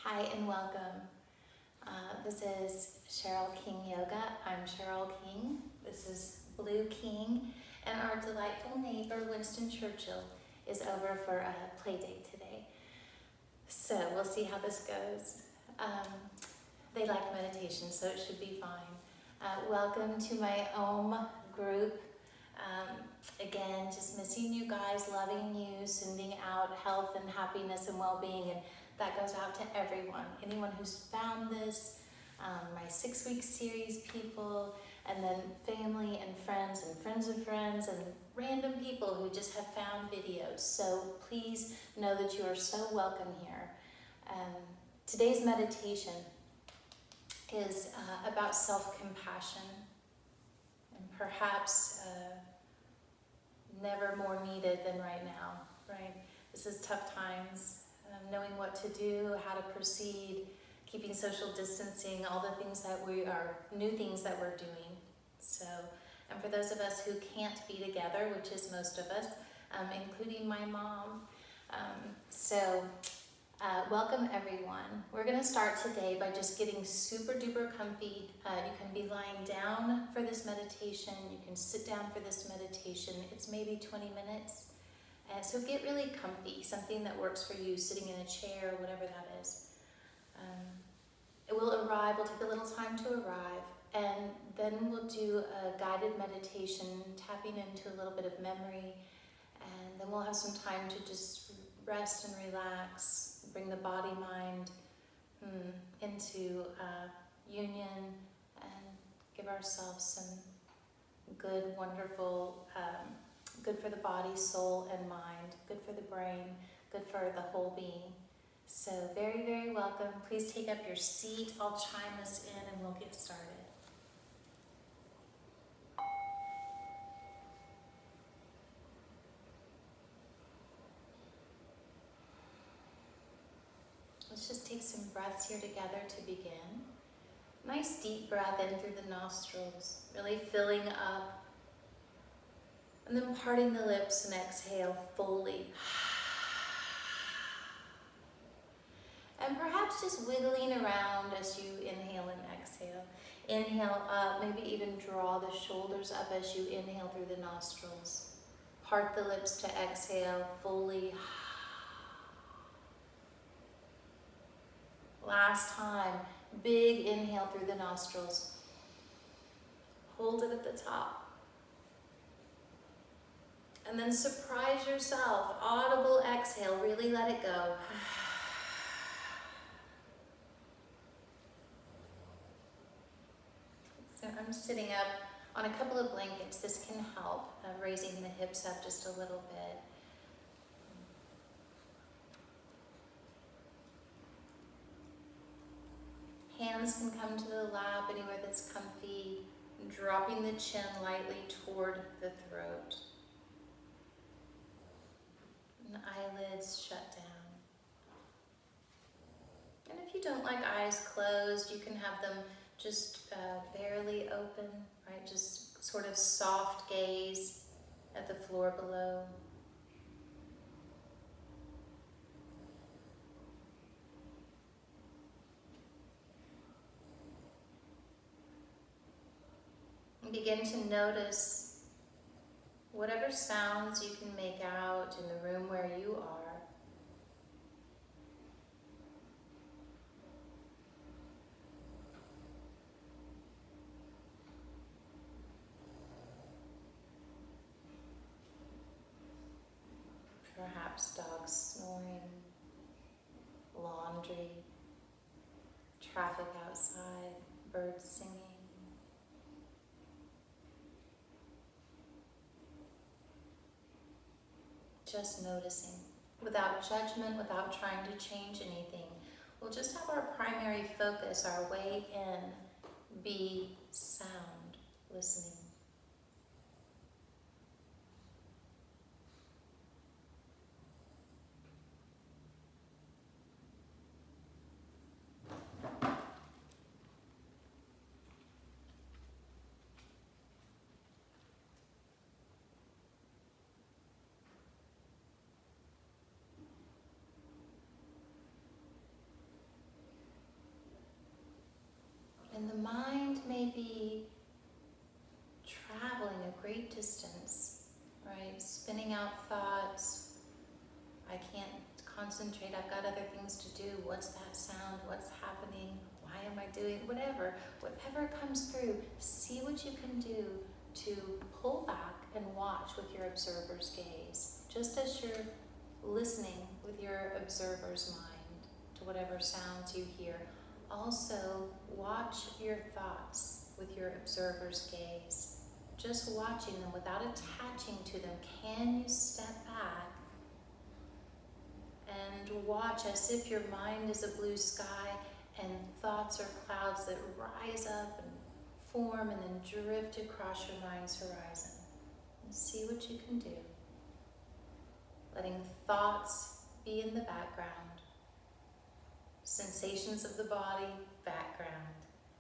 Hi and welcome. This is Cherylkingyoga. I'm Cheryl King. This is Blue King. And our delightful neighbor, Winston Churchill, is over for a play date today. So we'll see how this goes. They like meditation, so it should be fine. Welcome to my OM group. Again, just missing you guys, loving you, sending out health and happiness and well-being, and that goes out to everyone. Anyone who's found this, my 6-week series people, and then family and friends of friends and random people who just have found videos. So please know that you are so welcome here. Today's meditation is about self-compassion, and perhaps never more needed than right now, right? This is tough times, knowing what to do, how to proceed, keeping social distancing, all the things that new things that we're doing. So, and for those of us who can't be together, which is most of us, including my mom. Welcome everyone. We're gonna start today by just getting super duper comfy. You can be lying down for this meditation. You can sit down for this meditation. It's maybe 20 minutes. So get really comfy, something that works for you, sitting in a chair, whatever that is. It will arrive, we'll take a little time to arrive, and then we'll do a guided meditation, tapping into a little bit of memory, and then we'll have some time to just rest and relax, bring the body-mind into union, and give ourselves some good, wonderful, good for the body, soul, and mind, good for the brain, good for the whole being. So very, very welcome. Please take up your seat. I'll chime this in and we'll get started. Let's just take some breaths here together to begin. Nice deep breath in through the nostrils, really filling up. And then parting the lips and exhale fully. And perhaps just wiggling around as you inhale and exhale. Inhale up, maybe even draw the shoulders up as you inhale through the nostrils. Part the lips to exhale fully. Last time, big inhale through the nostrils. Hold it at the top. And then surprise yourself, audible exhale, really let it go. So I'm sitting up on a couple of blankets. This can help, raising the hips up just a little bit. Hands can come to the lap, anywhere that's comfy, dropping the chin lightly toward the throat. And eyelids shut down. And if you don't like eyes closed, you can have them just barely open, right? Just sort of soft gaze at the floor below. And begin to notice whatever sounds you can make out in the room where you are. Perhaps dogs snoring, laundry, traffic outside, birds singing. Just noticing, without judgment, without trying to change anything. We'll just have our primary focus, our way in, be sound, listening. And the mind may be traveling a great distance, right? Spinning out thoughts. I can't concentrate, I've got other things to do. What's that sound? What's happening? Why am I doing whatever? Whatever comes through, see what you can do to pull back and watch with your observer's gaze. Just as you're listening with your observer's mind to whatever sounds you hear, also watch your thoughts with your observer's gaze. Just watching them without attaching to them. Can you step back and watch as if your mind is a blue sky and thoughts are clouds that rise up and form and then drift across your mind's horizon? And see what you can do. Letting thoughts be in the background. Sensations of the body, background.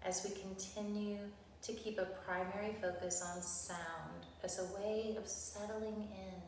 As we continue to keep a primary focus on sound as a way of settling in.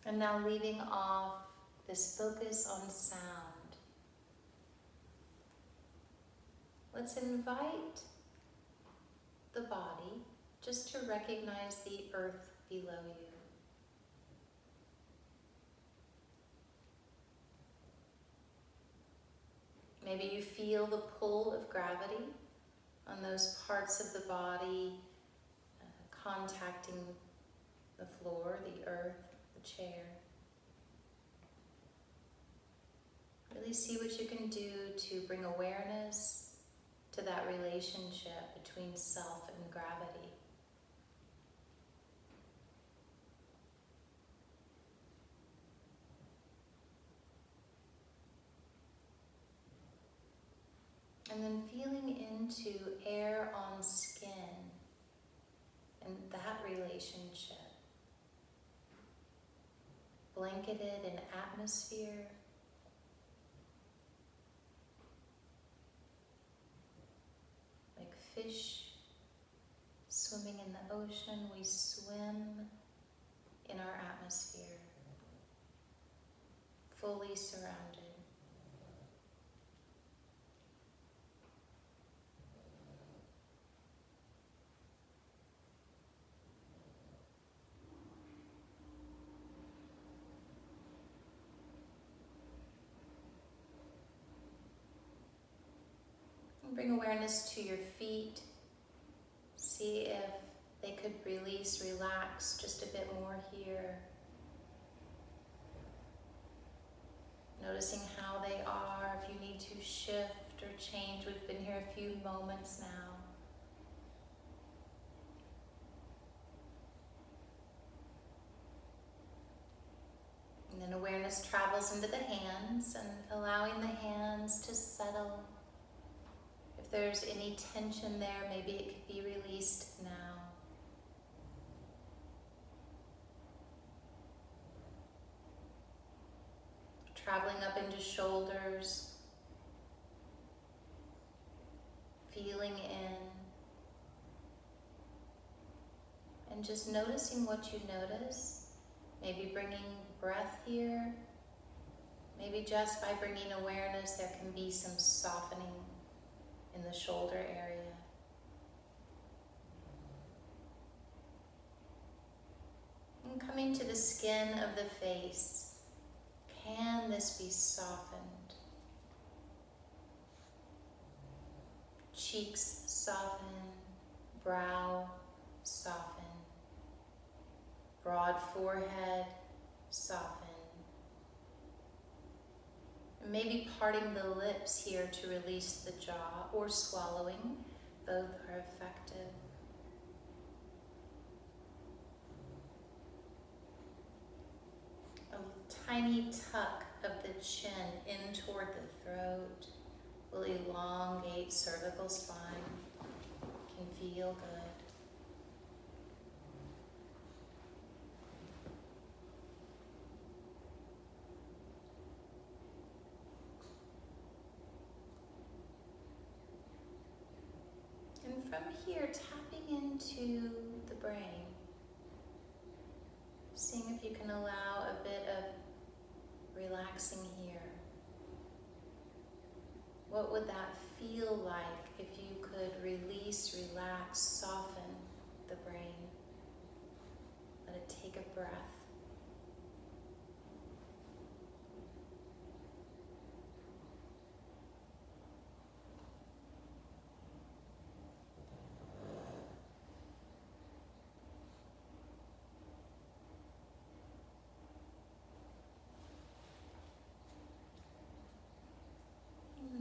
And now leaving off this focus on sound. Let's invite the body just to recognize the earth below you. Maybe you feel the pull of gravity on those parts of the body contacting the floor, the earth, the chair. Really see what you can do to bring awareness to that relationship between self and gravity. And then feeling into air on skin and that relationship. Blanketed in atmosphere. Like fish swimming in the ocean, we swim in our atmosphere, fully surrounded. Bring awareness to your feet. See if they could release, relax just a bit more here. Noticing how they are, if you need to shift or change. We've been here a few moments now. And then awareness travels into the hands and allowing the hands to settle. If there's any tension there, maybe it could be released now. Traveling up into shoulders, feeling in, and just noticing what you notice. Maybe bringing breath here. Maybe just by bringing awareness, there can be some softening in the shoulder area. And coming to the skin of the face, can this be softened? Cheeks soften, brow soften, broad forehead soften, And maybe parting the lips here to release the jaw, or swallowing. Both are effective. A tiny tuck of the chin in toward the throat will elongate cervical spine. Can feel good. And from here, tapping into the brain, seeing if you can allow a bit of relaxing here. What would that feel like if you could release, relax, soften the brain? Let it take a breath.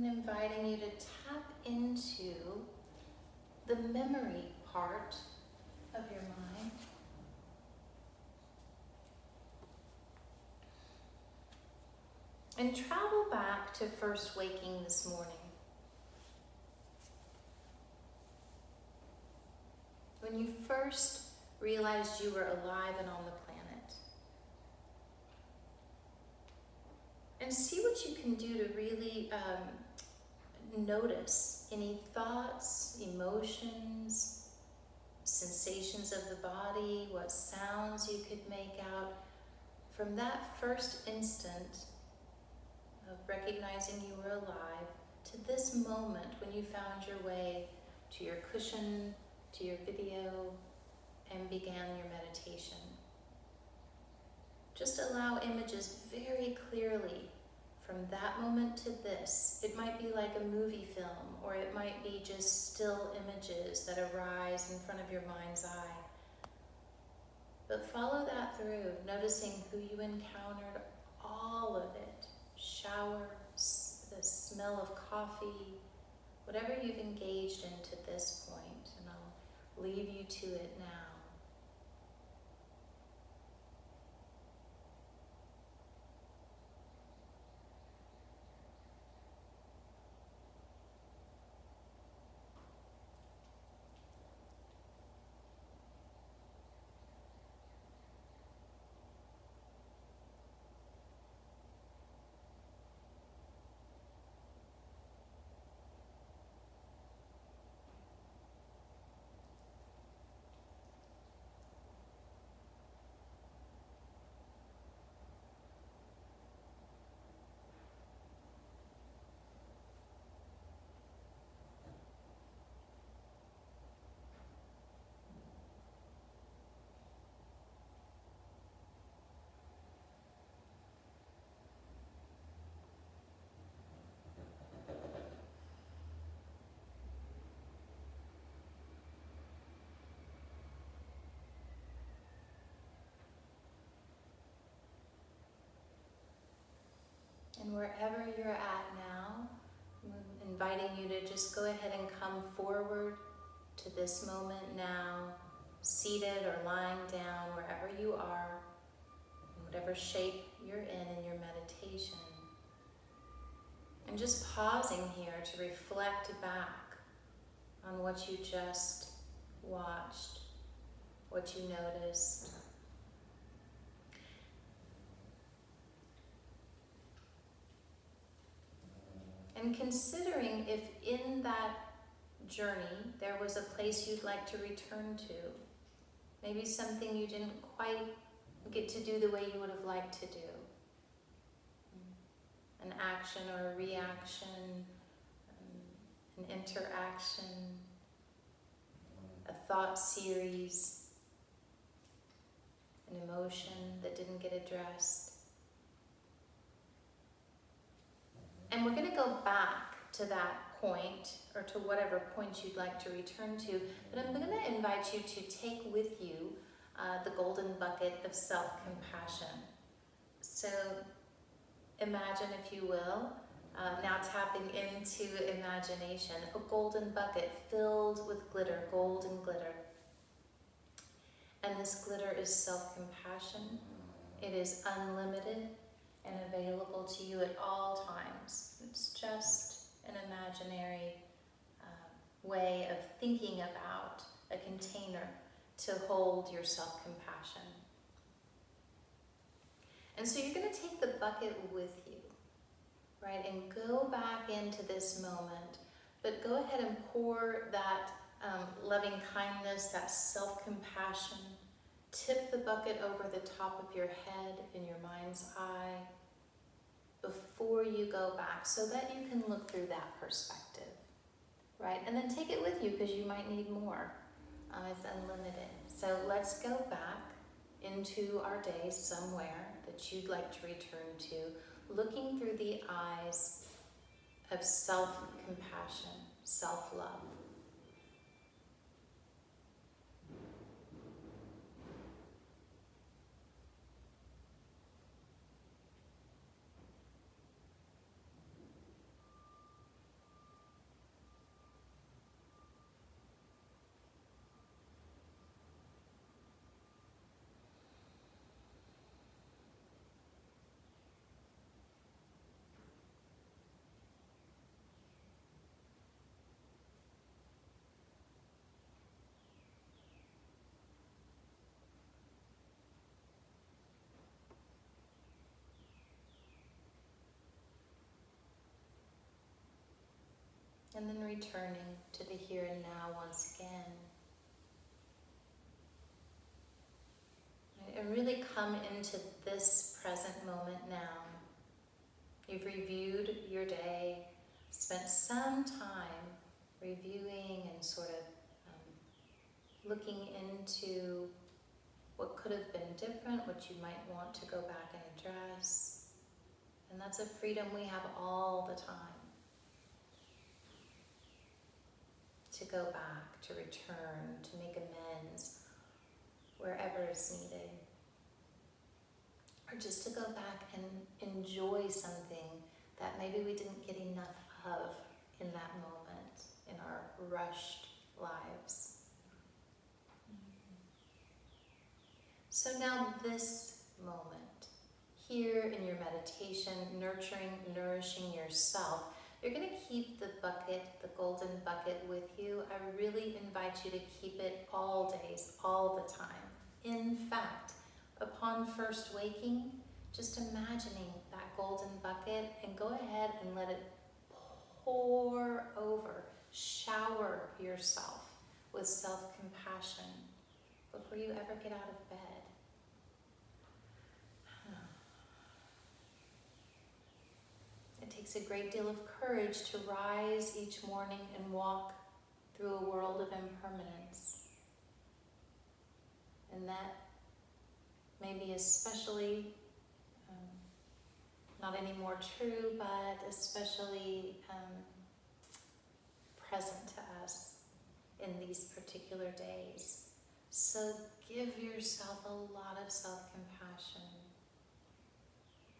And inviting you to tap into the memory part of your mind. And travel back to first waking this morning. When you first realized you were alive and on the planet. And see what you can do to really notice any thoughts, emotions, sensations of the body, what sounds you could make out from that first instant of recognizing you were alive to this moment when you found your way to your cushion, to your video, and began your meditation. Just allow images very clearly from that moment to this. It might be like a movie film, or it might be just still images that arise in front of your mind's eye. But follow that through, noticing who you encountered, all of it. Showers, the smell of coffee, whatever you've engaged in to this point, and I'll leave you to it now. And wherever you're at now, I'm inviting you to just go ahead and come forward to this moment now, seated or lying down, wherever you are, in whatever shape you're in your meditation. And just pausing here to reflect back on what you just watched, what you noticed. And considering if in that journey there was a place you'd like to return to, maybe something you didn't quite get to do the way you would have liked to do. An action or a reaction, an interaction, a thought series, an emotion that didn't get addressed. And we're going to go back to that point, or to whatever point you'd like to return to, but I'm going to invite you to take with you the golden bucket of self-compassion. So imagine, if you will, now tapping into imagination, a golden bucket filled with glitter, golden glitter. And this glitter is self-compassion. It is unlimited and available to you at all times. It's just an imaginary way of thinking about a container to hold your self-compassion. And so you're going to take the bucket with you, right? And go back into this moment, but go ahead and pour that loving kindness, that self-compassion. Tip the bucket over the top of your head in your mind's eye before you go back so that you can look through that perspective, right? And then take it with you because you might need more. It's unlimited. So let's go back into our day somewhere that you'd like to return to, looking through the eyes of self-compassion, self-love. And then returning to the here and now once again. And really come into this present moment now. You've reviewed your day, spent some time reviewing and sort of looking into what could have been different, what you might want to go back and address. And that's a freedom we have all the time. To go back, to return, to make amends wherever is needed. Or just to go back and enjoy something that maybe we didn't get enough of in that moment, in our rushed lives. So now this moment, here in your meditation, nurturing, nourishing yourself, you're going to keep the bucket, the golden bucket with you. I really invite you to keep it all days, all the time. In fact, upon first waking, just imagining that golden bucket and go ahead and let it pour over, shower yourself with self-compassion before you ever get out of bed. It takes a great deal of courage to rise each morning and walk through a world of impermanence. And that may be especially, not any more true, but especially present to us in these particular days. So give yourself a lot of self-compassion.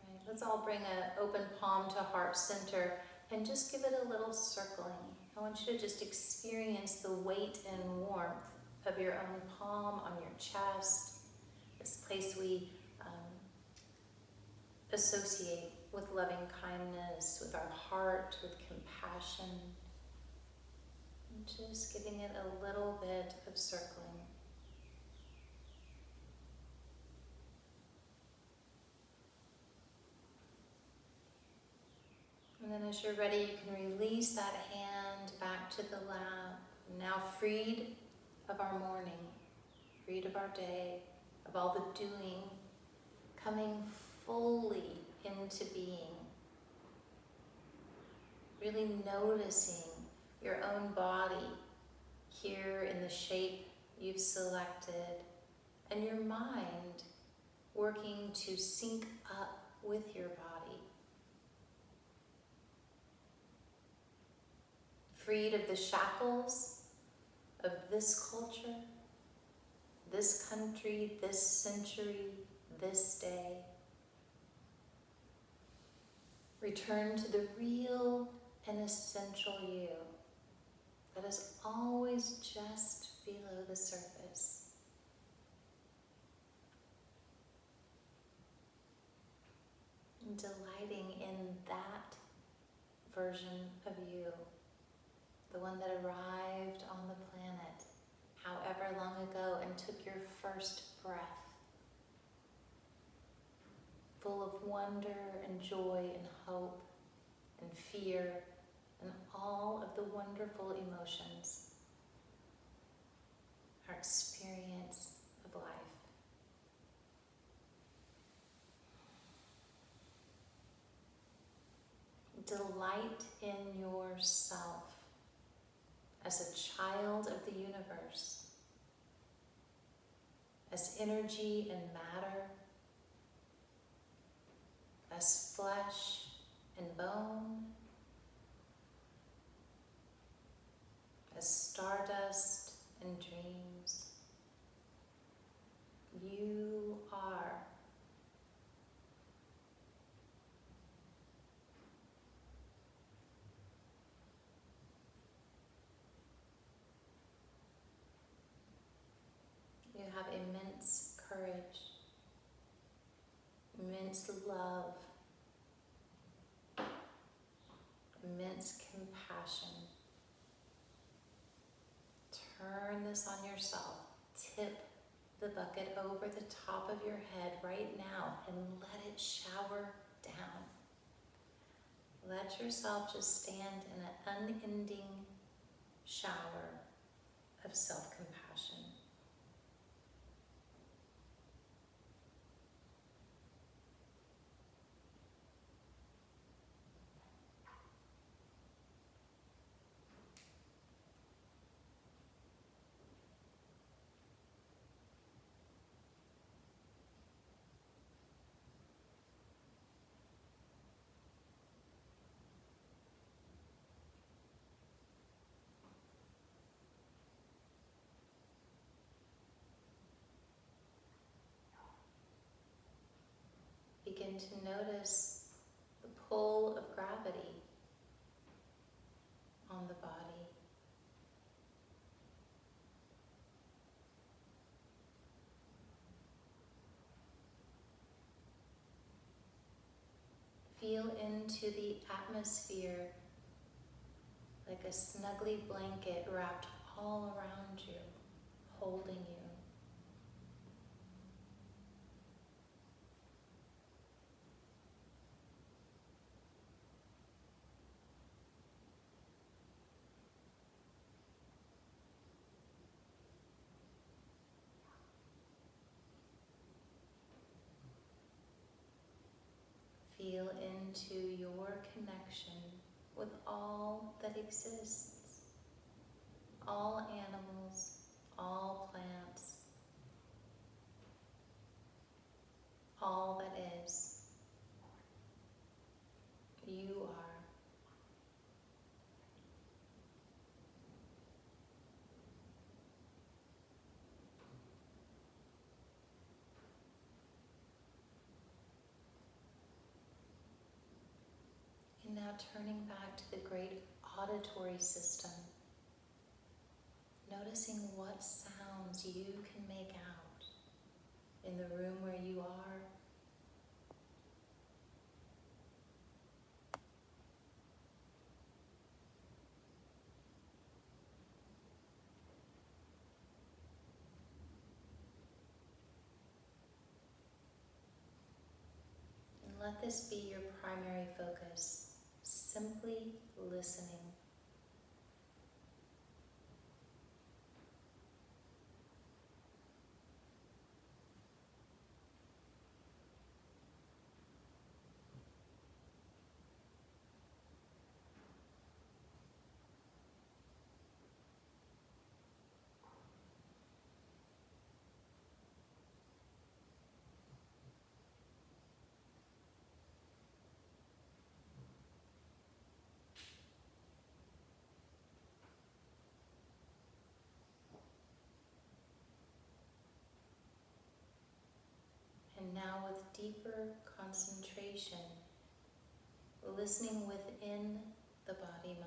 Right? Let's all bring an open palm to heart center and just give it a little circling. I want you to just experience the weight and warmth of your own palm on your chest, this place we associate with loving kindness, with our heart, with compassion. And just giving it a little bit of circling. And then as you're ready, you can release that hand back to the lap. Now freed of our morning, freed of our day, of all the doing, coming fully into being. Really noticing your own body here in the shape you've selected, and your mind working to sync up with your body. Freed of the shackles of this culture, this country, this century, this day. Return to the real and essential you that is always just below the surface. Delighting in that version of you, the one that arrived on the planet however long ago and took your first breath, full of wonder and joy and hope and fear and all of the wonderful emotions, our experience of life. Delight in yourself as a child of the universe, as energy and matter, as flesh and bone, as stardust and dreams. You are. You have immense courage, immense love, immense compassion. Turn this on yourself. Tip the bucket over the top of your head right now and let it shower down. Let yourself just stand in an unending shower of self-compassion. Begin to notice the pull of gravity on the body. Feel into the atmosphere like a snuggly blanket wrapped all around you, holding you. Feel into your connection with all that exists, all animals, all plants, all that is. You are. And now turning back to the great auditory system, noticing what sounds you can make out in the room where you are. And let this be your primary focus, simply listening. And now with deeper concentration, listening within the body-mind,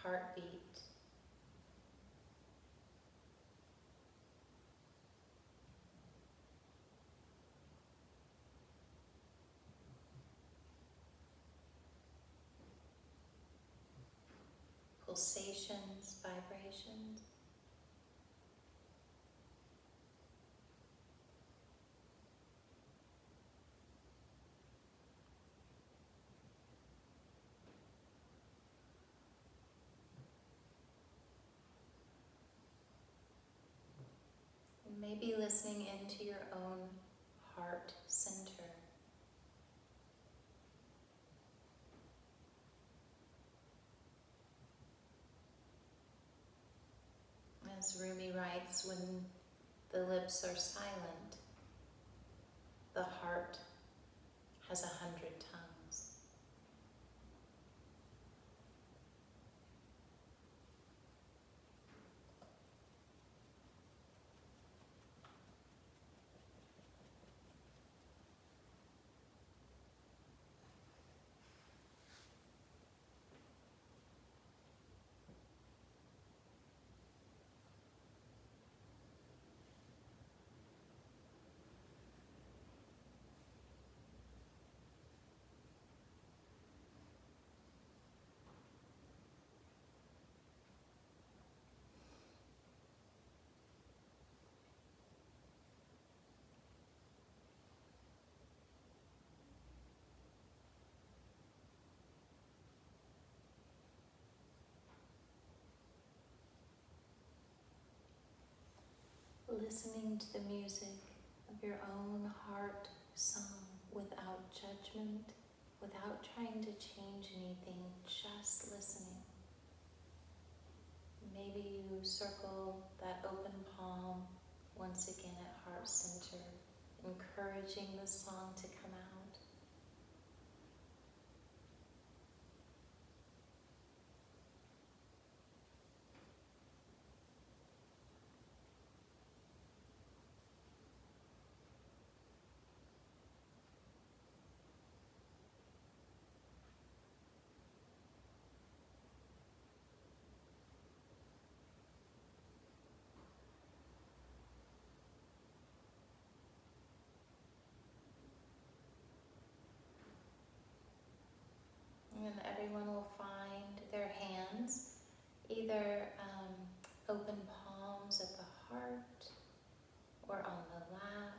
heartbeat, pulsations, vibrations. And maybe listening into your own heart center. As Rumi writes, when the lips are silent, the heart has 100 tongues. Listening to the music of your own heart song without judgment, without trying to change anything, just listening. Maybe you circle that open palm once again at heart center, encouraging the song to come out. And everyone will find their hands, either open palms at the heart or on the lap.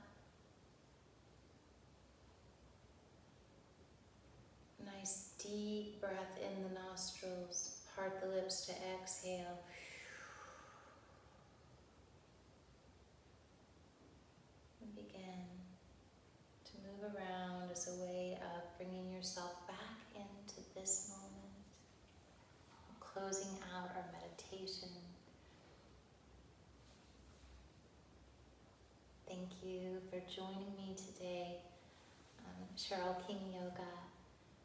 Nice deep breath in the nostrils, part the lips to exhale. And begin to move around as a way of bringing yourself back into this moment, closing out our meditation. Thank you for joining me today, Cherylkingyoga,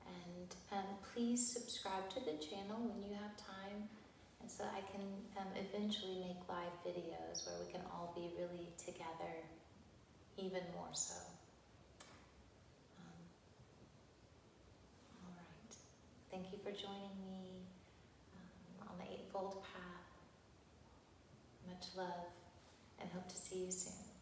and please subscribe to the channel when you have time, and so I can eventually make live videos where we can all be really together, even more so. All right. Thank you for joining me on the Eightfold Path. Much love, and hope to see you soon.